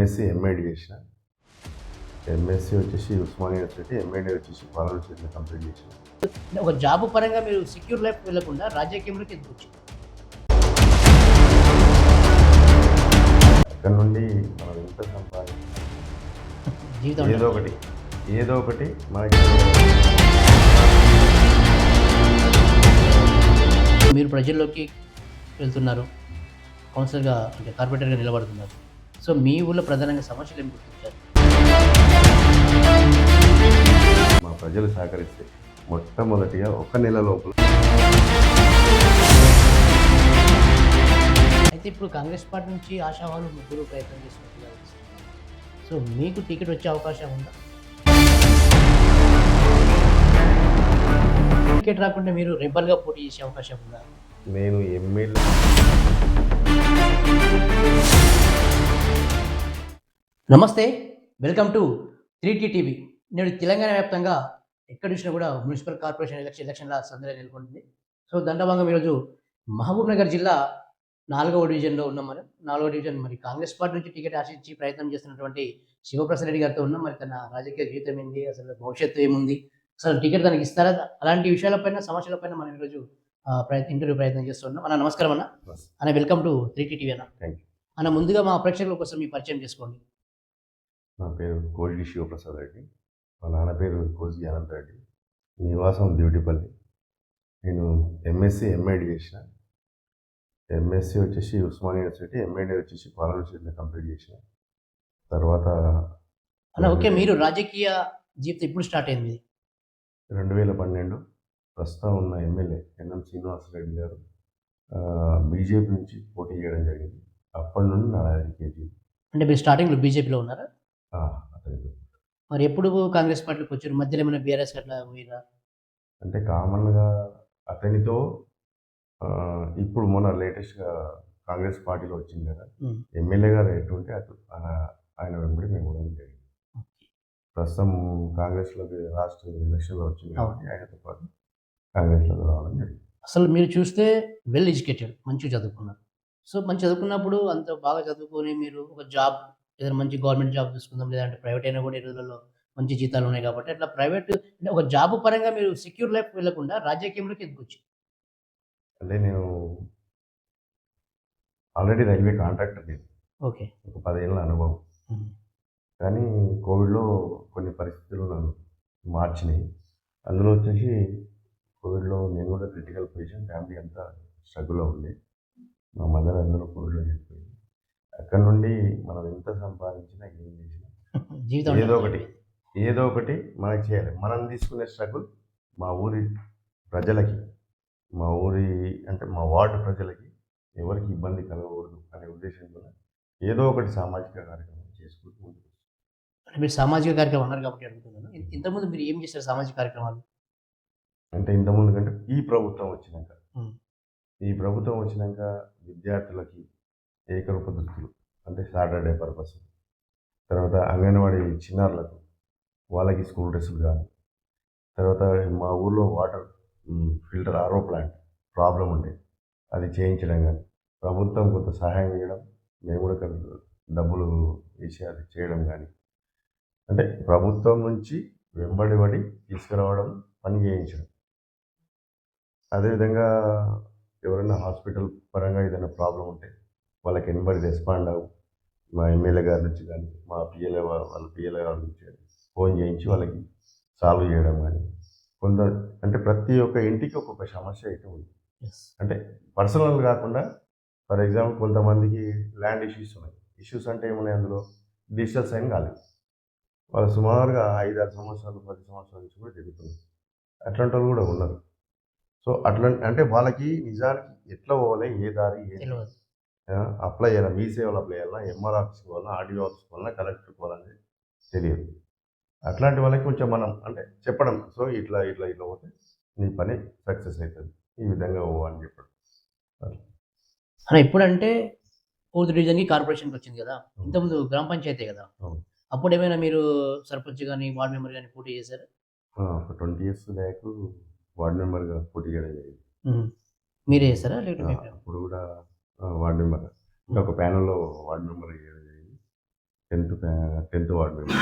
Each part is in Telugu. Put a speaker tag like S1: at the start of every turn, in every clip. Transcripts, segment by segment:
S1: ఎంఎస్సి ఎంఏడి చేసిన. ఎంఎస్సి వచ్చేసి ఉస్మానియా యూనివర్సిటీ, ఎంఏడి వచ్చేసి పాలన యూనివర్సిటీలో కంప్లీట్ చేసిన.
S2: ఒక జాబ్ పరంగా మీరు సెక్యూర్ లైఫ్ వెళ్ళకుండా రాజకీయంలోకి ఎందుకు వచ్చారు?
S1: అక్కడ నుండి మనం ఎంత సంపాదించాలి,
S2: జీవితం
S1: ఏదో ఒకటి మనకి.
S2: మీరు ప్రజల్లోకి వెళ్తున్నారు, కౌన్సిలర్గా అంటే కార్పొరేటర్గా నిలబడుతున్నారు. సో మీ ఊళ్ళో ప్రధానంగా సమస్యలు ఏమి గుర్తించారు?
S1: మా ప్రజలు సహకరిస్తే మొట్టమొదటిగా ఒక నెల లోపల.
S2: అయితే ఇప్పుడు కాంగ్రెస్ పార్టీ నుంచి ఆశావాహులు ముగ్గురు ప్రయత్నం చేస్తున్నట్టుగా తెలుస్తుంది. సో మీకు టికెట్ వచ్చే అవకాశం ఉందా? టికెట్ రాకుండా మీరు రెబల్గా పోటీ చేసే అవకాశం ఉందా?
S1: నేను ఎమ్మెల్యే.
S2: నమస్తే, వెల్కమ్ టు 3T టీవీ. నేడు తెలంగాణ వ్యాప్తంగా ఎక్కడ చూసినా కూడా మున్సిపల్ కార్పొరేషన్ ఎలక్షన్ల సందడి నెలకొంటుంది. సో దాంట్లో భాగంగా ఈరోజు మహబూబ్ నగర్ జిల్లా 4వ డివిజన్లో ఉన్నాం. 4వ డివిజన్ మరి కాంగ్రెస్ పార్టీ నుంచి టికెట్ ఆశించి ప్రయత్నం చేస్తున్నటువంటి శివప్రసాద్ రెడ్డి గారితో ఉన్నాం. మరి తన రాజకీయ జీవితం ఏంది, అసలు భవిష్యత్తు ఏముంది, అసలు టికెట్ తనకి ఇస్తారా, అలాంటి విషయాలపైన సమస్యలపైన మనం ఈరోజు ఇంటర్వ్యూ ప్రయత్నం చేస్తున్నాం. అన్న నమస్కారం అన్న, వెల్కమ్ టు 3T టీవీ అన్న. ముందుగా మా ప్రేక్షకుల కోసం మీ పరిచయం చేసుకోండి.
S1: నా పేరు కోజి శివప్రసాద్ రెడ్డి. మా నాన్న పేరు కోజి అనంత్ రెడ్డి. నివాసం దివిటిపల్లి. నేను ఎంఎస్సి ఎంఏడి చేసిన. ఎంఎస్సి వచ్చేసి ఉస్మానియా యూనివర్సిటీ, ఎంఏడి వచ్చేసి పాలన యూనివర్సిటీలో కంప్లీట్ చేసిన. తర్వాత
S2: ఓకే, మీరు రాజకీయ జీవితం ఎప్పుడు స్టార్ట్ అయింది?
S1: 2012 ప్రస్తుతం ఉన్న ఎమ్మెల్యే ఎన్ఎం శ్రీనివాసరెడ్డి గారు బీజేపీ నుంచి పోటీ చేయడం జరిగింది. అప్పటి నుండి నా రాజకీయ జీవితం.
S2: అంటే మీరు స్టార్టింగ్లో బీజేపీలో ఉన్నారా?
S1: అతనితో.
S2: మరి ఎప్పుడు కాంగ్రెస్ పార్టీకి వచ్చారు? మధ్యలో ఏమైనా బీఆర్ఎస్ అట్లా పోయిరా?
S1: అంటే కామన్గా అతనితో ఇప్పుడు మొన్న లేటెస్ట్గా కాంగ్రెస్ పార్టీలో వచ్చింది కదా, ఎమ్మెల్యే గారు ఎటువంటి ఆయన వెంబడి మేము కూడా జరిగింది. ప్రస్తుతం కాంగ్రెస్లోకి లాస్ట్ ఎలక్షన్లో వచ్చింది కాబట్టి ఆయనతో పాటు కాంగ్రెస్లోకి రావడం జరిగింది.
S2: అసలు మీరు చూస్తే వెల్ ఎడ్యుకేటెడ్, మంచిగా చదువుకున్నారు. సో మంచి చదువుకున్నప్పుడు అంత బాగా చదువుకొని మీరు ఒక జాబ్, ఏదైనా మంచి గవర్నమెంట్ జాబ్ చూసుకుందాం, లేదంటే ప్రైవేట్ అయినా కూడా ఈ రోజులలో మంచి జీతాలు ఉన్నాయి కాబట్టి అట్లా ప్రైవేట్ అంటే ఒక జాబ్ పరంగా మీరు సెక్యూర్ లైఫ్ వెళ్ళకుండా రాజకీయంలోకి ఎందుకు వచ్చారు?
S1: అంటే నేను ఆల్రెడీ రైల్వే కాంట్రాక్టర్. నేను
S2: ఓకే,
S1: ఒక 10 ఏళ్ళ అనుభవం. కానీ కోవిడ్లో కొన్ని పరిస్థితులు నన్ను మార్చినాయి. అందులో వచ్చేసి కోవిడ్లో నేను కూడా క్రిటికల్ పొజిషన్, ఫ్యామిలీ అంతా స్ట్రగుల్లో ఉండే. మా మదర్ అందులో కోవిడ్లో చనిపోయింది. అక్కడ నుండి మనం ఎంత సంపాదించినా ఏం చేసినా
S2: జీవితం
S1: ఏదో ఒకటి మనకి చేయాలి. మనం తీసుకునే స్ట్రగుల్ మా ఊరి ప్రజలకి, మా వార్డు ప్రజలకి ఎవరికి ఇబ్బంది కలగకూడదు అనే ఉద్దేశంతో ఏదో ఒకటి సామాజిక కార్యక్రమం చేసుకుంటూ ఉంటుంది.
S2: అంటే మీరు సామాజిక కార్యక్రమం అన్నారు కాబట్టి అడుగుతున్నాను. ఇంతకుముందు మీరు ఏం చేశారు సామాజిక కార్యక్రమాలు?
S1: అంటే ఇంతకుముందు కంటే ఈ ప్రభుత్వం వచ్చినాక విద్యార్థులకి ఏకరూప దుస్తులు, అంటే సాటర్డే పర్పస్, తర్వాత అంగన్వాడీ చిన్నారులకు వాళ్ళకి స్కూల్ డ్రెస్సులు కానీ, తర్వాత మా ఊర్లో water filter RO plant problem ఉండే అది చేయించడం కానీ, ప్రభుత్వం కొంత సహాయం చేయడం, మేము కూడా డబ్బులు వేసి అది చేయడం కానీ, అంటే ప్రభుత్వం నుంచి వెంబడి తీసుకురావడం, పని చేయించడం. అదేవిధంగా ఎవరైనా హాస్పిటల్ పరంగా ఏదైనా ప్రాబ్లం ఉంటే వాళ్ళకి వెంబడి రెస్పాండ్ అవ్వు, మా ఎమ్మెల్యే గారి నుంచి కానీ, మా పిఎల్ఏ గారి నుంచి కానీ ఫోన్ చేయించి వాళ్ళకి సాల్వ్ చేయడం కానీ. అంటే ప్రతి ఒక్క ఇంటికి ఒక్కొక్క సమస్య అయితే ఉంది. అంటే పర్సనల్ కాకుండా, ఫర్ ఎగ్జాంపుల్ కొంతమందికి ల్యాండ్ ఇష్యూస్ ఉన్నాయి. ఇష్యూస్ అంటే ఏమున్నాయి, అందులో డిజిటల్ సైన్ కాలేదు. వాళ్ళు సుమారుగా 5-6 సంవత్సరాలు 10 సంవత్సరాల నుంచి కూడా జరుగుతుంది. అట్లాంటి వాళ్ళు కూడా ఉన్నారు. సో అంటే వాళ్ళకి నిజానికి ఎట్లా పోవాలి, ఏ దారి, అప్లై చేయాలి, మీ సేవలు అప్లై చేయాలా, ఎంఆర్ ఆఫీస్కి పోవాలా, ఆర్డీఓ ఆఫీస్కి పోవాలా, కలెక్టర్కి పోవాలని తెలియదు. అట్లాంటి వాళ్ళకి కొంచెం మనం అంటే చెప్పడం, సో ఇట్లా పోతే నీ పని సక్సెస్ అవుతుంది, ఈ విధంగా అని చెప్పడం.
S2: ఇప్పుడంటే 4th డివిజన్కి కార్పొరేషన్కి వచ్చింది కదా, ఇంతకుముందు గ్రామ పంచాయతీ కదా, అప్పుడు ఏమైనా మీరు సర్పంచ్ కానీ వార్డ్ మెంబర్ కానీ పోటీ చేశారు?
S1: ఒక 20 years బ్యాక్ వార్డ్ మెంబర్గా పోటీ చేయడం జరిగింది.
S2: మీరే చేస్తారా?
S1: అప్పుడు కూడా వార్డ్ మెంబర్, ఒక ప్యానల్లో వార్డ్ మెంబర్ చేయడం జరిగింది. Tenth ward member.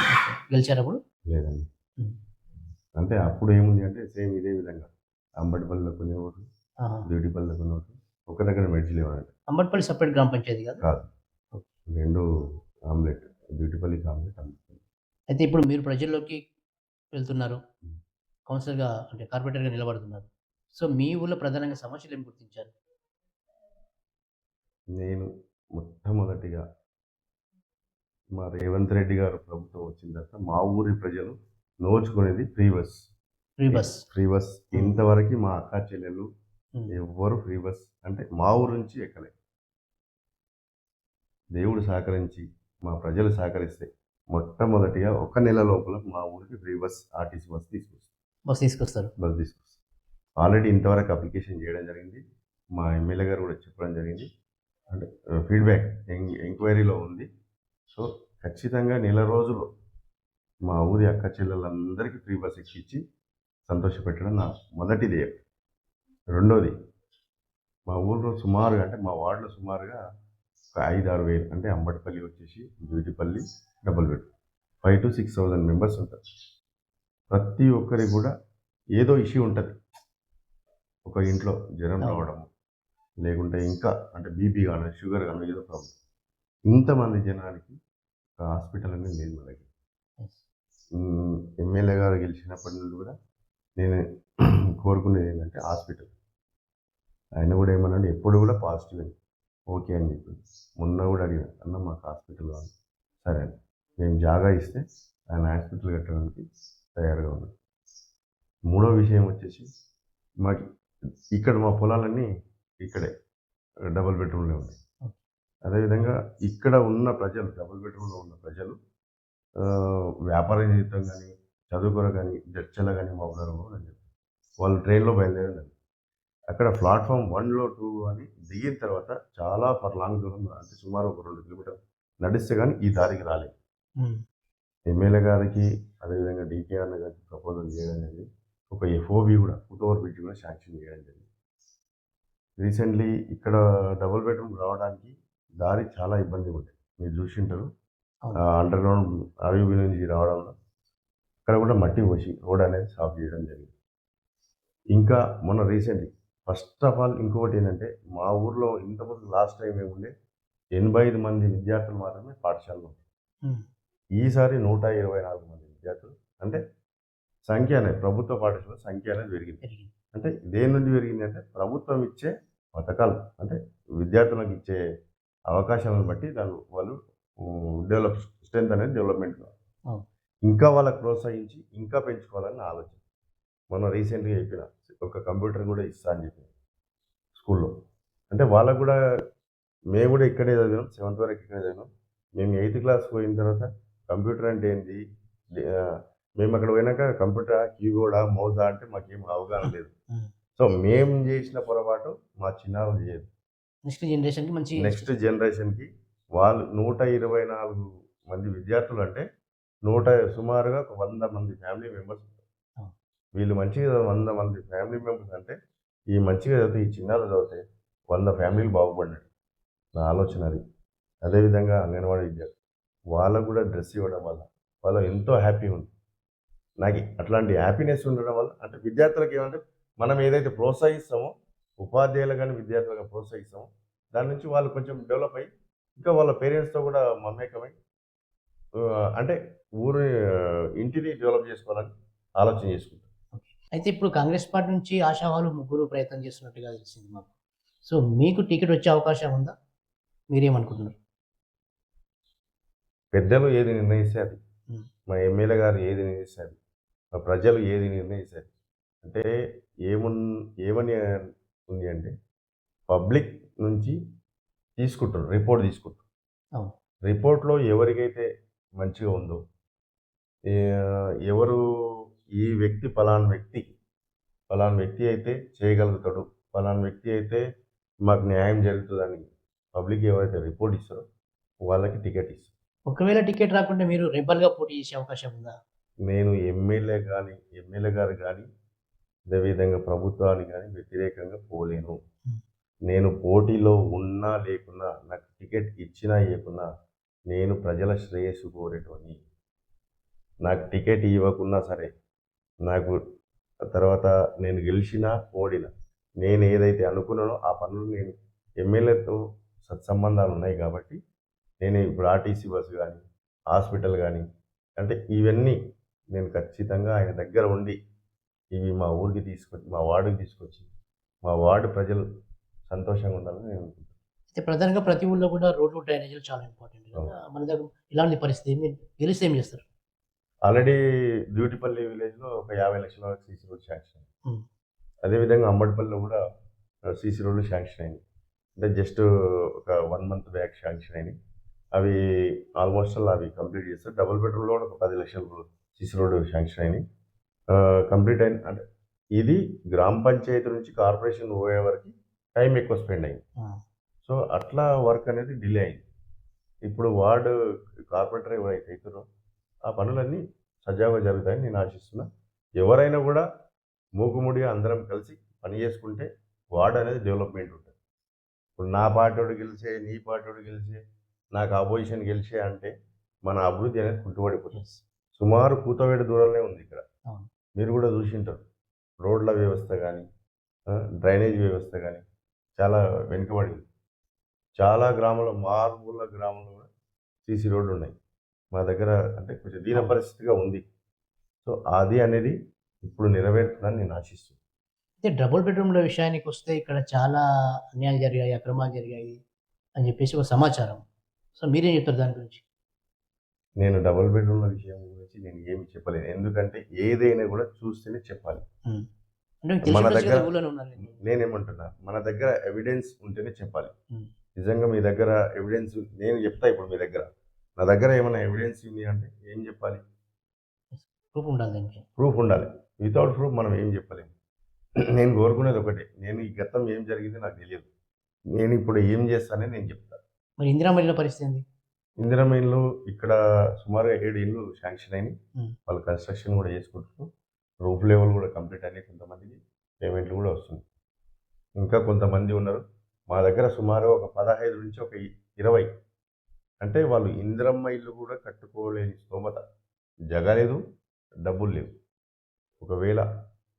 S2: గెలిచారు అప్పుడు?
S1: లేదండి.
S2: ఉమ్.
S1: అంటే అప్పుడు ఏముంది అంటే సేమ్ ఇదే విధంగా అంబటిపల్లిలో కొన్ని ఓట్లు,
S2: ఆహా.
S1: బ్యూటీపల్లిలో కొన్ని ఓట్లు, ఒక దగ్గర మెడ్చిలు ఇవ్వాలంటే
S2: అంబట్పల్లి సపరేట్ గ్రామ పంచాయతీ కాదు?
S1: కాదు, రెండు ఆమ్లెట్, బ్యూటీపల్లికి ఆమ్లెట్, అంబటిపల్లి.
S2: అయితే ఇప్పుడు మీరు ప్రజల్లోకి వెళ్తున్నారు, కౌన్సిలర్గా అంటే కార్పొరేటర్గా నిలబడుతున్నారు. సో మీ ఊళ్ళో ప్రధానంగా సమస్యలు ఏమి గుర్తించారు?
S1: నేను మొట్టమొదటిగా మా రేవంత్ రెడ్డి గారు ప్రభుత్వం వచ్చిన తర్వాత మా ఊరి ప్రజలు నోచుకునేది free bus.
S2: Free bus.
S1: Free bus ఇంతవరకు మా అక్క చెల్లెలు
S2: ఉమ్.
S1: ఎవ్వరు ఫ్రీ బస్ అంటే మా ఊరు నుంచి ఎక్కలే. దేవుడు సహకరించి మా ప్రజలు సహకరిస్తే మొట్టమొదటిగా ఒక నెల లోపల మా ఊరికి ఫ్రీ బస్ ఆర్టీసీ బస్ తీసుకొస్తారు. బస్ తీసుకొస్తారు. ఆల్రెడీ ఇంతవరకు అప్లికేషన్ చేయడం జరిగింది. మా ఎమ్మెల్యే గారు కూడా చెప్పడం జరిగింది. అంటే ఫీడ్బ్యాక్ ఎంక్వైరీలో ఉంది. సో ఖచ్చితంగా నెల రోజులు మా ఊరి అక్క చెల్లెలందరికీ ఫ్రీ బస్ ఎక్కించి సంతోషపెట్టడం నా మొదటి ధ్యేయం. రెండోది, మా ఊళ్ళో సుమారుగా అంటే మా వార్డులో సుమారుగా ఒక 5-6 వేలు అంటే అంబటిపల్లి వచ్చేసి బ్యూటీపల్లి డబుల్ బెడ్ 5,000 to 6,000 మెంబర్స్ ఉంటారు. ప్రతి ఒక్కరికి కూడా ఏదో ఇష్యూ ఉంటుంది. ఒక ఇంట్లో జ్వరం రావడం, లేకుంటే ఇంకా అంటే బీపీ కానీ షుగర్ కానీ ఏదో ప్రాబ్లం. ఇంతమంది జనానికి ఒక హాస్పిటల్ అనేది లేదు మా దగ్గర. ఎమ్మెల్యే గారు గెలిచినప్పటి నుండి కూడా నేను కోరుకునేది ఏంటంటే హాస్పిటల్. ఆయన కూడా ఏమన్నాడు, ఎప్పుడు కూడా పాజిటివ్ అని ఓకే అని చెప్పింది. మొన్న కూడా అడిగాను, అన్న మాకు హాస్పిటల్ కావాలి. సరే అండి, మేము జాగా ఇస్తే ఆయన హాస్పిటల్ కట్టడానికి తయారుగా ఉన్నాం. మూడో విషయం వచ్చేసి మాకు ఇక్కడ మా పొలాలన్నీ ఇక్కడే డబుల్ బెడ్రూమ్లో ఉన్నాయి. అదేవిధంగా ఇక్కడ ఉన్న ప్రజలు డబుల్ బెడ్రూమ్లో ఉన్న ప్రజలు వ్యాపార నిమిత్తం కానీ చదువుకోవడం కానీ జడ్చల కానీ మా ఊళ్ళో అని చెప్పి వాళ్ళు ట్రైన్లో బయలుదేరారు. అక్కడ ప్లాట్ఫామ్ 1లో 2 అని దిగిన తర్వాత చాలా లాంగ్ దూరం అంటే సుమారు ఒక 2 కిలోమీటర్లు నడిస్తే కానీ ఈ దారికి రాలేదు. ఎమ్మెల్యే గారికి అదేవిధంగా డికేఆర్ గారికి ప్రపోజల్ చేయడం జరిగింది. ఒక ఎఫ్ఓబి కూడా ఫుట్ ఓవర్ బ్రిడ్జ్ కూడా శాంక్షన్ చేయడం జరిగింది. రీసెంట్లీ ఇక్కడ డబుల్ బెడ్రూమ్ రావడానికి దారి చాలా ఇబ్బంది ఉంది. మీరు చూసింటారు, అండర్ గ్రౌండ్ ఆర్యూబీ నుంచి రావడంలో అక్కడ కూడా మట్టి పోసి రోడ్ అనేది సాఫ్ చేయడం జరిగింది. ఇంకా మొన్న రీసెంట్లీ ఫస్ట్ ఆఫ్ ఆల్ ఇంకొకటి ఏంటంటే మా ఊర్లో ఇంతకుముందు లాస్ట్ టైం ఏముండే 85 మంది విద్యార్థులు మాత్రమే పాఠశాలలో. ఈసారి 124 మంది విద్యార్థులు. అంటే సంఖ్య అనేది ప్రభుత్వ పాఠశాల సంఖ్య అనేది పెరిగింది. అంటే దేని నుండి పెరిగింది అంటే ప్రభుత్వం ఇచ్చే పథకాలు అంటే విద్యార్థులకు ఇచ్చే అవకాశాలను బట్టి వాళ్ళు డెవలప్ స్ట్రెంత్ అనేది డెవలప్మెంట్ కావాలి. ఇంకా వాళ్ళకి ప్రోత్సహించి ఇంకా పెంచుకోవాలని ఆలోచన. మొన్న రీసెంట్గా చెప్పిన ఒక కంప్యూటర్ కూడా ఇస్తా అని చెప్పి స్కూల్లో. అంటే వాళ్ళకు కూడా మేము కూడా ఇక్కడే చదివాం, 7th వరకు ఇక్కడే చదివాం. మేము 8th క్లాస్ పోయిన తర్వాత కంప్యూటర్ అంటే ఏంటి, మేము అక్కడ పోయినాక కంప్యూటర్ కీబోర్డా మౌజా అంటే మాకేం అవగాహన లేదు. సో మేము చేసిన పొరపాటు మా చిన్నారులు చేయదు. నెక్స్ట్ జనరేషన్కి వాళ్ళు 124 మంది విద్యార్థులు అంటే సుమారుగా ఒక 100 మంది ఫ్యామిలీ మెంబర్స్ ఉంటారు. వీళ్ళు మంచిగా 100 మంది ఫ్యామిలీ మెంబర్స్ అంటే ఈ మంచిగా చదివితే ఈ చిన్నాలు చదివితే 100 ఫ్యామిలీలు బాగుపడినట్టు నా ఆలోచన అది. అదేవిధంగా అంగన్వాడీ విద్యార్థులు వాళ్ళకు కూడా డ్రెస్ ఇవ్వడం వల్ల వాళ్ళు ఎంతో హ్యాపీ ఉంది. నాకు అట్లాంటి హ్యాపీనెస్ ఉండడం వల్ల అంటే విద్యార్థులకు ఏమంటే మనం ఏదైతే ప్రోత్సహిస్తామో ఉపాధ్యాయులు కానీ విద్యార్థులుగా ప్రోత్సహిస్తామో దాని నుంచి వాళ్ళు కొంచెం డెవలప్ అయ్యి ఇంకా వాళ్ళ పేరెంట్స్తో కూడా మమేకమై అంటే ఇంటిని డెవలప్ చేసుకోవాలని ఆలోచన చేసుకుంటారు.
S2: అయితే ఇప్పుడు కాంగ్రెస్ పార్టీ నుంచి ఆశావాళ్ళు 3 ప్రయత్నం చేస్తున్నట్టుగా తెలిసింది మాకు. సో మీకు టికెట్ వచ్చే అవకాశం ఉందా? మీరేమనుకుంటున్నారు?
S1: పెద్దలు ఏది నిర్ణయిస్తే అది, మా ఎమ్మెల్యే గారు ఏది నిర్ణయిస్తారు, మా ప్రజలు ఏది నిర్ణయిస్తారు అంటే ఏమని ఉంది అంటే పబ్లిక్ నుంచి రిపోర్ట్ తీసుకుంటారు. రిపోర్ట్లో ఎవరికైతే మంచిగా ఉందో ఎవరు ఈ వ్యక్తి పలానా వ్యక్తి అయితే చేయగలుగుతాడు, పలానా వ్యక్తి అయితే మాకు న్యాయం జరుగుతుందని పబ్లిక్ ఎవరైతే రిపోర్ట్ ఇస్తారో వాళ్ళకి టికెట్ ఇస్తారు.
S2: ఒకవేళ టికెట్ రాకుంటే మీరు రెబల్గా పోటీ చేసే అవకాశం ఉందా?
S1: నేను ఎమ్మెల్యే గారు కానీ అదేవిధంగా ప్రభుత్వానికి కానీ వ్యతిరేకంగా పోలేను. నేను పోటీలో ఉన్నా లేకున్నా నాకు టికెట్ ఇచ్చినా ఇవ్వకున్నా నేను ప్రజల శ్రేయస్సు కోరేటోని. నాకు టికెట్ ఇవ్వకున్నా సరే, నాకు తర్వాత నేను గెలిచినా, ఓడినా, నేను ఏదైతే అనుకున్నానో ఆ పనులు నేను ఎమ్మెల్యేతో సత్సంబంధాలు ఉన్నాయి కాబట్టి, నేను ఇప్పుడు ఆర్టీసీ బస్సు కానీ, హాస్పిటల్ కానీ, అంటే ఇవన్నీ నేను ఖచ్చితంగా ఆయన దగ్గర ఉండి, ఇవి మా ఊరికి తీసుకొచ్చి, మా వార్డుకి తీసుకొచ్చి, మా వార్డు ప్రజలు సంతోషంగా ఉండాలని నేను అనుకుంటున్నాను.
S2: అయితే ప్రధానంగా ప్రతి ఊళ్ళో కూడా రోడ్లు, డ్రైనేజీలు చాలా ఇంపార్టెంట్ కదా! మన దగ్గర ఇలాంటి పరిస్థితి మీరు గెలిస్తే ఏం చేస్తారు?
S1: ఆల్రెడీ డ్యూటిపల్లి విలేజ్‌లో ఒక 50 లక్షల వరకు సీసీ రోడ్ శాంక్షన్ అయింది.
S2: హ్మ్.
S1: అదేవిధంగా అంబడిపల్లిలో కూడా సీసీ రోడ్లు శాంక్షన్ అయినాయి. అంటే జస్ట్ ఒక 1 మంత్ బ్యాక్ శాంక్షన్ అయినాయి. అవి ఆల్మోస్ట్ అవి కంప్లీట్ చేస్తారు. డబుల్ బెడ్‌రూమ్‌లో కూడా ఒక 10 లక్షలు సీసీ రోడ్ శాంక్షన్ అయినాయి. కంప్లీట్ అయిన అంటే ఇది గ్రామ పంచాయతీ నుంచి కార్పొరేషన్ పోయే వరకు టైం ఎక్కువ స్పెండ్ అయింది.
S2: ఆ!
S1: సో, అట్లా వర్క్ అనేది డిలే అయింది. ఇప్పుడు వార్డు కార్పొరేటర్ ఎవరైతే అయితారో ఆ పనులన్నీ సజావుగా జరుగుతాయని నేను ఆశిస్తున్నా. ఎవరైనా కూడా మూకుమ్మడిగా అందరం కలిసి పని చేసుకుంటే వార్డ్ అనేది డెవలప్‌మెంట్ ఉంటుంది. ఇప్పుడు నా పార్టోడు గెలిచే, నీ పార్టోడు గెలిచే, నాకు అపోజిషన్ గెలిచే అంటే మన అభివృద్ధి అనేది కుంటుపడిపోతుంది.
S2: యెస్.
S1: సుమారు కూతవేడు దూరంలో ఉంది ఇక్కడ.
S2: అవును.
S1: మీరు కూడా చూసింటారు. రోడ్ల వ్యవస్థ గానీ, డ్రైనేజ్ వ్యవస్థ గానీ చాలా వెనుకబడి ఉంది. చాలా గ్రామాల్లో మారుమూల గ్రామంలో కూడా సీసీ రోడ్లున్నాయి. మా దగ్గర అంటే కొంచెం దీన
S2: అవును.
S1: పరిస్థితిగా ఉంది. సో, అది అనేది ఇప్పుడు నెరవేరుతుందని నేను ఆశిస్తున్నాను.
S2: అయితే డబుల్ బెడ్‌రూమ్‌ల విషయానికొస్తే ఇక్కడ చాలా అన్యాయాలు జరిగాయి, అక్రమాలు జరిగాయి అని చెప్పేసి ఒక సమాచారం. సో, మీరేం చెప్తారు దాని గురించి?
S1: నేను డబుల్ బెడ్‌రూమ్‌ల విషయం గురించి నేను ఏమి చెప్పలేను. ఎందుకంటే ఏదైనా కూడా చూస్తేనే చెప్పాలి.
S2: హ్మ్. అంటే మీకు తెలిసి
S1: మన
S2: ఉండొచ్చు
S1: దగ్గర
S2: కదా! ఊళ్ళోనే ఉన్నారు మీరు.
S1: నేనేమంటున్నా, మన దగ్గర ఎవిడెన్స్ ఉంటేనే చెప్పాలి.
S2: హ్మ్.
S1: నిజంగా మీ దగ్గర ఎవిడెన్స్ నేను చెప్తా ఇప్పుడు మీ దగ్గర. నా దగ్గర ఏమైనా ఎవిడెన్స్ ఉంది అంటే ఏం చెప్పాలి?
S2: ప్రూఫ్ ఉండాలి దానికి.
S1: ప్రూఫ్ ఉండాలి. వితౌట్ ప్రూఫ్ మనం ఏం చెప్పలేము. నేను కోరుకునేది ఒకటే. నేను ఈ గతం ఏం జరిగిందో నాకు తెలియదు. నేను ఇప్పుడు ఏం చేస్తానని నేను చెప్తా.
S2: మరి ఇందిరమ్మ ఇళ్ళ పరిస్థితి ఏంది?
S1: ఇందిరమ్మ ఇల్లు ఇక్కడ సుమారుగా 7 ఇల్లు శాంక్షన్ అయినాయి.
S2: హ్మ్.
S1: వాళ్ళు కన్‌స్ట్రక్షన్ కూడా చేసుకుంటున్నారు. రూఫ్ లెవెల్ కూడా కంప్లీట్ అయినాయి. కొంతమందికి పేమెంట్లు కూడా వస్తుంది. ఇంకా కొంతమంది ఉన్నారు. మా దగ్గర సుమారు ఒక 15 నుంచి ఒక 20 అంటే వాళ్ళు ఇందిరమ్మ ఇల్లు కూడా కట్టుకోలేని స్తోమత. జగ లేదు, డబ్బులు లేవు. ఒకవేళ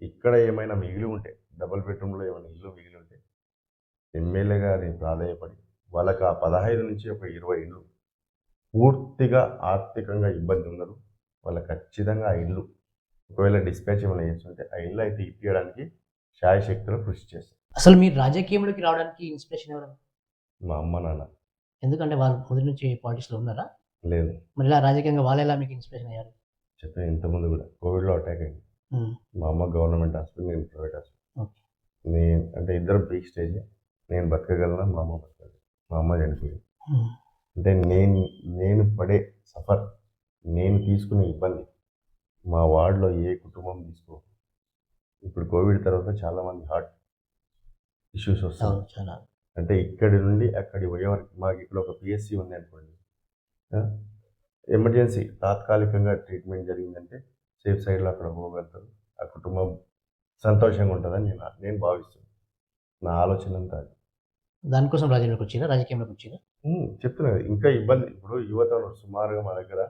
S1: ఇక్కడ ఏమైనా మిగిలి ఉంటే, డబుల్ బెడ్‌రూమ్‌లో ఏమైనా ఇల్లు మిగిలి ఉంటే, ఎమ్మెల్యే గారిని ప్రాధేయపడి వాళ్ళకి ఆ 15 నుంచి ఒక 20 ఇల్లు పూర్తిగా ఆర్థికంగా ఇబ్బంది ఉన్నారు. వాళ్ళకి ఖచ్చితంగా ఆ ఇల్లు ఒకవేళ డిస్పాచ్ ఏమైనా చేస్తుంటే ఆ ఇల్లు అయితే ఇప్పియడానికి శాయశక్తులా కృషి చేస్తాను.
S2: అసలు మీరు రాజకీయంలోకి రావడానికి ఇన్స్పిరేషన్ ఎవరు?
S1: మా అమ్మ, నాన్న
S2: ఎందుకంటే వాళ్ళు మొదటి నుంచి పాలిటిక్స్‌లో ఉన్నారా?
S1: లేదు.
S2: మరి ఇలా రాజకీయంగా వాళ్ళెలా మీకు ఇన్స్పిరేషన్ అయ్యారు?
S1: చెప్పాను ఇంతకుముందు కూడా కోవిడ్‌లో అటాక్ అయింది.
S2: హ్మ్.
S1: మా అమ్మ గవర్నమెంట్ హాస్పిటల్, నేను ప్రైవేట్ హాస్పిటల్.
S2: ఓకే.
S1: నేను అంటే ఇద్దరం పీక్ స్టేజే. నేను బతకగలనా, మా అమ్మ బతకగలదు. మా అమ్మ చనిపోయింది.
S2: హ్మ్.
S1: అంటే నేను పడే సఫర్, నేను తీసుకునే ఇబ్బంది మా వార్డ్‌లో ఏ కుటుంబం తీసుకోదు. ఇప్పుడు కోవిడ్ తర్వాత చాలామంది హార్ట్ ఇష్యూస్ వస్తున్నాయి.
S2: అవును. చాలా.
S1: అంటే ఇక్కడి నుండి అక్కడికి పోయే వరకు మాకు ఇక్కడ ఒక పిఎస్‌సి ఉంది అనుకోండి. ఆ! ఎమర్జెన్సీ తాత్కాలికంగా ట్రీట్మెంట్ జరిగిందంటే సేఫ్ సైడ్‌లో అక్కడ పోగలుగుతారు. ఆ కుటుంబం సంతోషంగా ఉంటదని నేను భావిస్తున్నాను. నా ఆలోచన అంతా అది.
S2: దానికోసం రాజకీయంలోకి వచ్చిర్రా?
S1: చెప్తున్నా కదా! ఇంకా ఇబ్బంది. ఇప్పుడు యువత ఉన్నారు. సుమారుగా మా దగ్గర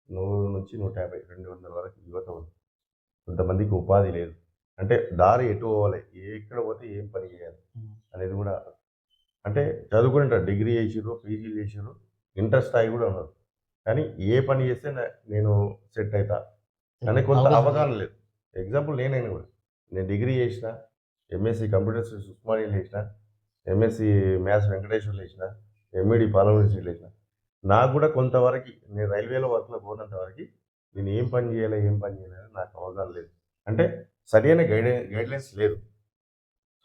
S1: 100 నుంచి 150, 200 వరకు యువత ఉంది. కొంతమందికి ఉపాధి లేదు. అంటే దారి ఎటు పోవాలి? ఎక్కడ పోతే ఏం పని చేయాలి?
S2: హ్మ్.
S1: అనేది కూడా అంటే చదువుకుంటారు. డిగ్రీ చేసిర్రు, పీజీలు చేసిర్రు. ఇంటర్ స్థాయి కూడా ఉన్నారు. కానీ ఏ పని చేస్తే నేను సెట్ అయితా అని కొంత అవగాహన లేదు. ఎగ్జాంపుల్ నేనైనా కూడా. నేను డిగ్రీ చేసిన, ఎంఎస్సీ కంప్యూటర్ సైన్స్ ఉస్మానియాలో చేసిన, ఎంఎస్సీ మ్యాథ్స్ వెంకటేశ్వర్‌లో చేసిన, ఎంఈడీ పాలెం యూనివర్సిటీలో చేసిన. నాకు కూడా కొంతవరకి నేను రైల్వేలో వర్క్‌లో పోనంత వరకి నేను ఏం పని చేయాలి, ఏం పని చేయాలి అని నాకు అవగాహన లేదు. అంటే సరైన గైడ్‌లైన్స్ లేదు.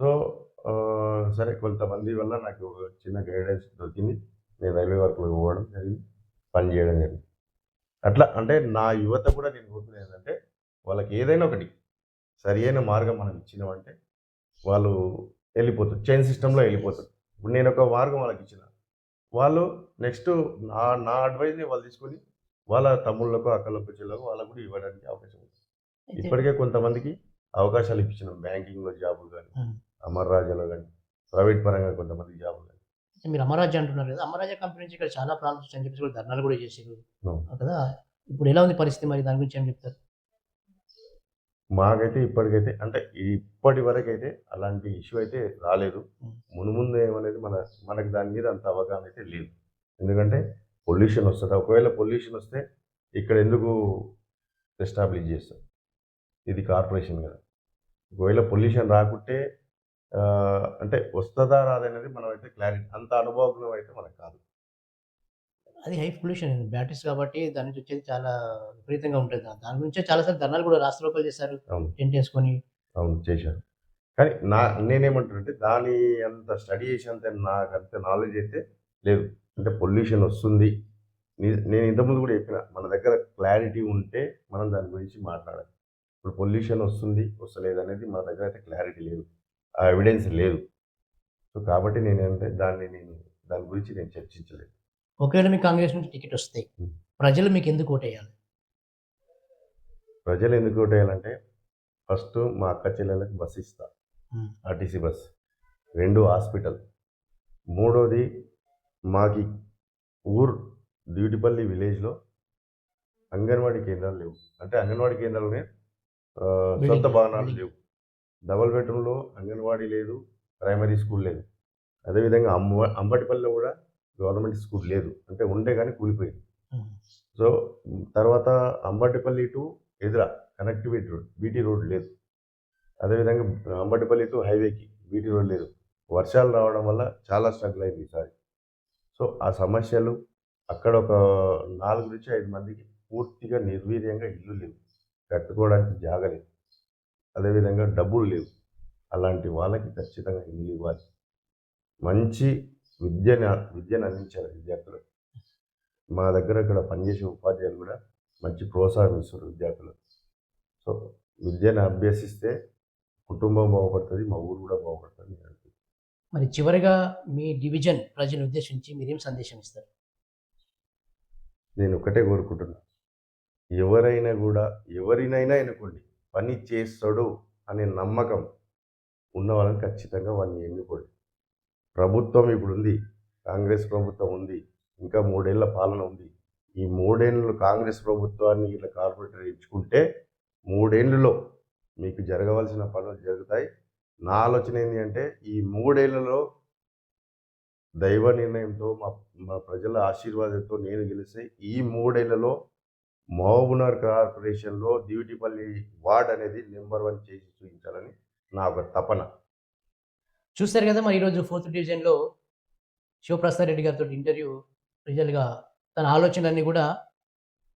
S1: సో, సరే కొంతమంది వల్ల నాకు ఒక చిన్న గైడెన్స్ దొరికింది. నేను రైల్వే వర్క్‌లోకి పోవడం జరిగింది. పని చేయడం జరిగింది. అట్లా అంటే నా యువత కూడా నేను కోరుకునేది ఏంటంటే వాళ్ళకి ఏదైనా ఒకటి సరియైన మార్గం మనం ఇచ్చినామంటే వాళ్ళు వెళ్ళిపోతారు. చైన్ సిస్టమ్‌లో వెళ్ళిపోతారు. ఇప్పుడు నేను ఒక మార్గం వాళ్ళకి ఇచ్చిన. వాళ్ళు నెక్స్ట్ నా అడ్వైస్‌ని వాళ్ళు తీసుకొని వాళ్ళ తమ్ముళ్ళకో, అక్కలకో, చెల్లెళ్ళకో వాళ్ళకి కూడా ఇవ్వడానికి అవకాశం ఉంది.
S2: అయితే
S1: ఇప్పటికే కొంతమందికి అవకాశాలు ఇప్పించినాం. బ్యాంకింగ్‌లో జాబులు గాని,
S2: హ్మ్.
S1: అమర్ రాజాలో గాని, ప్రైవేట్ పరంగా కొంతమందికి జాబులు గాని.
S2: మీరు అమరాజ్య అంటున్నారు కదా! అమరాజ్య కంపెనీ నుంచి ఇక్కడ చాలా ప్రాబ్లమ్స్ వచ్చాయని చెప్పేసి కూడా ధర్నాలు కూడా చేసిర్రు
S1: అవును.
S2: కదా! ఇప్పుడు ఎలా ఉంది పరిస్థితి మరి దాని గురించి ఏం చెప్తారు?
S1: మాకైతే ఇప్పటికైతే అంటే ఇప్పటి వరకైతే అలాంటి ఇష్యూ అయితే రాలేదు.
S2: హ్మ్.
S1: మునుముందు ఏమనేది మనకు దాని మీద అంత అవగాహన అయితే లేదు. ఎందుకంటే పొల్యూషన్ వస్తదా? ఒకవేళ పొల్యూషన్ వస్తే ఇక్కడ ఎందుకు ఎస్టాబ్లిష్ చేస్తారు? ఇది కార్పొరేషన్ కదా! ఒకవేళ పొల్యూషన్ రాకుంటే అంటే వస్తదా? రాదనేది మనమైతే క్లారిటీ అంత అనుభవజ్ఞం అయితే మనకు కాదు.
S2: అది హై పొల్యూషన్ బ్యాటరీస్ కాబట్టి దాని నుంచి వచ్చేది చాలా విపరీతంగా ఉంటది. దాని గురించే చాలా సార్లు ధర్నాలు కూడా రాస్తారోకోలు చేశారు.
S1: అవును.
S2: టెంటేసుకొని.
S1: అవును. చేశారు. కానీ నేనేమంటున్నానంటే దాని అంత స్టడీ చేసేంత నాకంత నాలెడ్జ్ అయితే లేదు. అంటే పొల్యూషన్ వస్తుంది. నేను ఇంతకుముందు కూడా చెప్పిన. మన దగ్గర క్లారిటీ ఉంటే మనం దాని గురించి మాట్లాడాలి. ఇప్పుడు పొల్యూషన్ వస్తుంది, వస్తలేదనేది మన దగ్గర అయితే క్లారిటీ లేదు. ఆ ఎవిడెన్స్ లేదు. సో, కాబట్టి నేనేంటే దాని గురించి నేను చర్చించలేదు.
S2: ఒకవేళ మీకు కాంగ్రెస్ నుంచి టికెట్ వస్తే
S1: హ్మ్.
S2: ప్రజలు మీకు ఎందుకు ఓటేయాలి?
S1: ప్రజలు ఎందుకు ఓటేయాలంటే ఫస్ట్ మా అక్క చెల్లెళ్ళకి బస్ ఇస్తా.
S2: హ్మ్.
S1: RTC bus. 2 హాస్పిటల్. మూడోది మాకి డ్యూటిపల్లి విలేజ్‌లో అంగన్వాడీ కేంద్రాలు లేవు. అంటే అంగన్వాడీ కేంద్రాలనే సొంత
S2: బిల్డింగ్
S1: భవనాలు
S2: బిల్డింగ్.
S1: లేవు. డబుల్ బెడ్‌రూమ్‌లో అంగన్వాడీ లేదు. ప్రైమరీ స్కూల్ లేదు. అదేవిధంగా అంబటిపల్లిలో కూడా గవర్నమెంట్ స్కూల్ లేదు. అంటే ఉండే గానీ కూలిపోయింది.
S2: హ్మ్.
S1: సో, తర్వాత Ambatipalli to Edura connectivity road, BT road లేదు. అదేవిధంగా అంబటిపల్లి టు హైవేకి బీటీ రోడ్ లేదు. వర్షాలు రావడం వల్ల చాలా స్ట్రగుల్ అయింది ఈసారి. సో, ఆ సమస్యలు అక్కడ ఒక 4-5 మందికి పూర్తిగా నిర్వీర్యంగా ఇల్లు లేవు. కట్టుకోవడానికి జాగ లేదు. అదేవిధంగా డబ్బులు లేవు. అలాంటి వాళ్ళకి ఖచ్చితంగా ఇల్లు ఇవ్వాలి. మంచి విద్యను అందించాలి విద్యార్థులకు. మా దగ్గర ఇక్కడ పనిచేసే ఉపాధ్యాయులు కూడా మంచి ప్రోత్సాహం ఇస్తారు విద్యార్థులకు. సో, విద్యను అభ్యసిస్తే కుటుంబం బాగుపడుతుంది. మా ఊరు కూడా బాగుపడుతుంది నేను అనుకుంటున్నాను.
S2: మరి చివరిగా మీ డివిజన్ ప్రజలను ఉద్దేశించి మీరేం సందేశం ఇస్తారు?
S1: నేను ఒకటే కోరుకుంటున్నా. ఎవరైనా కూడా ఎవరినైనా ఎన్నుకోండి. పని చేస్తాడు అనే నమ్మకం ఉన్న వాళ్ళని ఖచ్చితంగా వాడిని ఎన్నుకోండి. ప్రభుత్వం ఇప్పుడుంది. కాంగ్రెస్ ప్రభుత్వం ఉంది. ఇంకా 3 ఏళ్ల పాలన ఉంది. ఈ 3 ఏళ్ళు కాంగ్రెస్ ప్రభుత్వాన్ని ఇట్లా కార్పొరేటర్ ఎంచుకుంటే 3 ఏళ్లలో మీకు జరగవలసిన పనులు జరుగుతాయి. నా ఆలోచన ఏంది అంటే ఈ 3 ఏళ్లలో దైవ నిర్ణయంతో మా మా ప్రజల ఆశీర్వాదంతో నేను గెలిస్తే ఈ 3 ఏళ్లలో మహబూబ్‌నగర్ కార్పొరేషన్‌లో దివిటిపల్లి వార్డ్ అనేది నంబర్ 1 చేసి చూపించాలని నా ఒక తపన.
S2: చూసారు కదా! మరి ఈరోజు 4థ్ డివిజన్‌లో శివప్రసాద్ రెడ్డి గారితోటి ఇంటర్వ్యూ రిజల్ట్‌గా తన ఆలోచనలన్నీ కూడా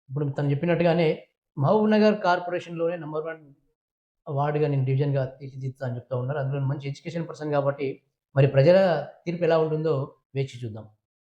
S2: ఇప్పుడు తను చెప్పినట్టుగానే మహబూబ్‌నగర్ కార్పొరేషన్‌లోనే నంబర్ 1 వార్డ్‌గా నేను డివిజన్‌గా తీర్చిదిద్దుతా అని చెప్తా ఉన్నారు. అందులో మంచి ఎడ్యుకేషన్ పర్సన్ కాబట్టి మరి ప్రజల తీర్పు ఎలా ఉంటుందో వేచి చూద్దాం.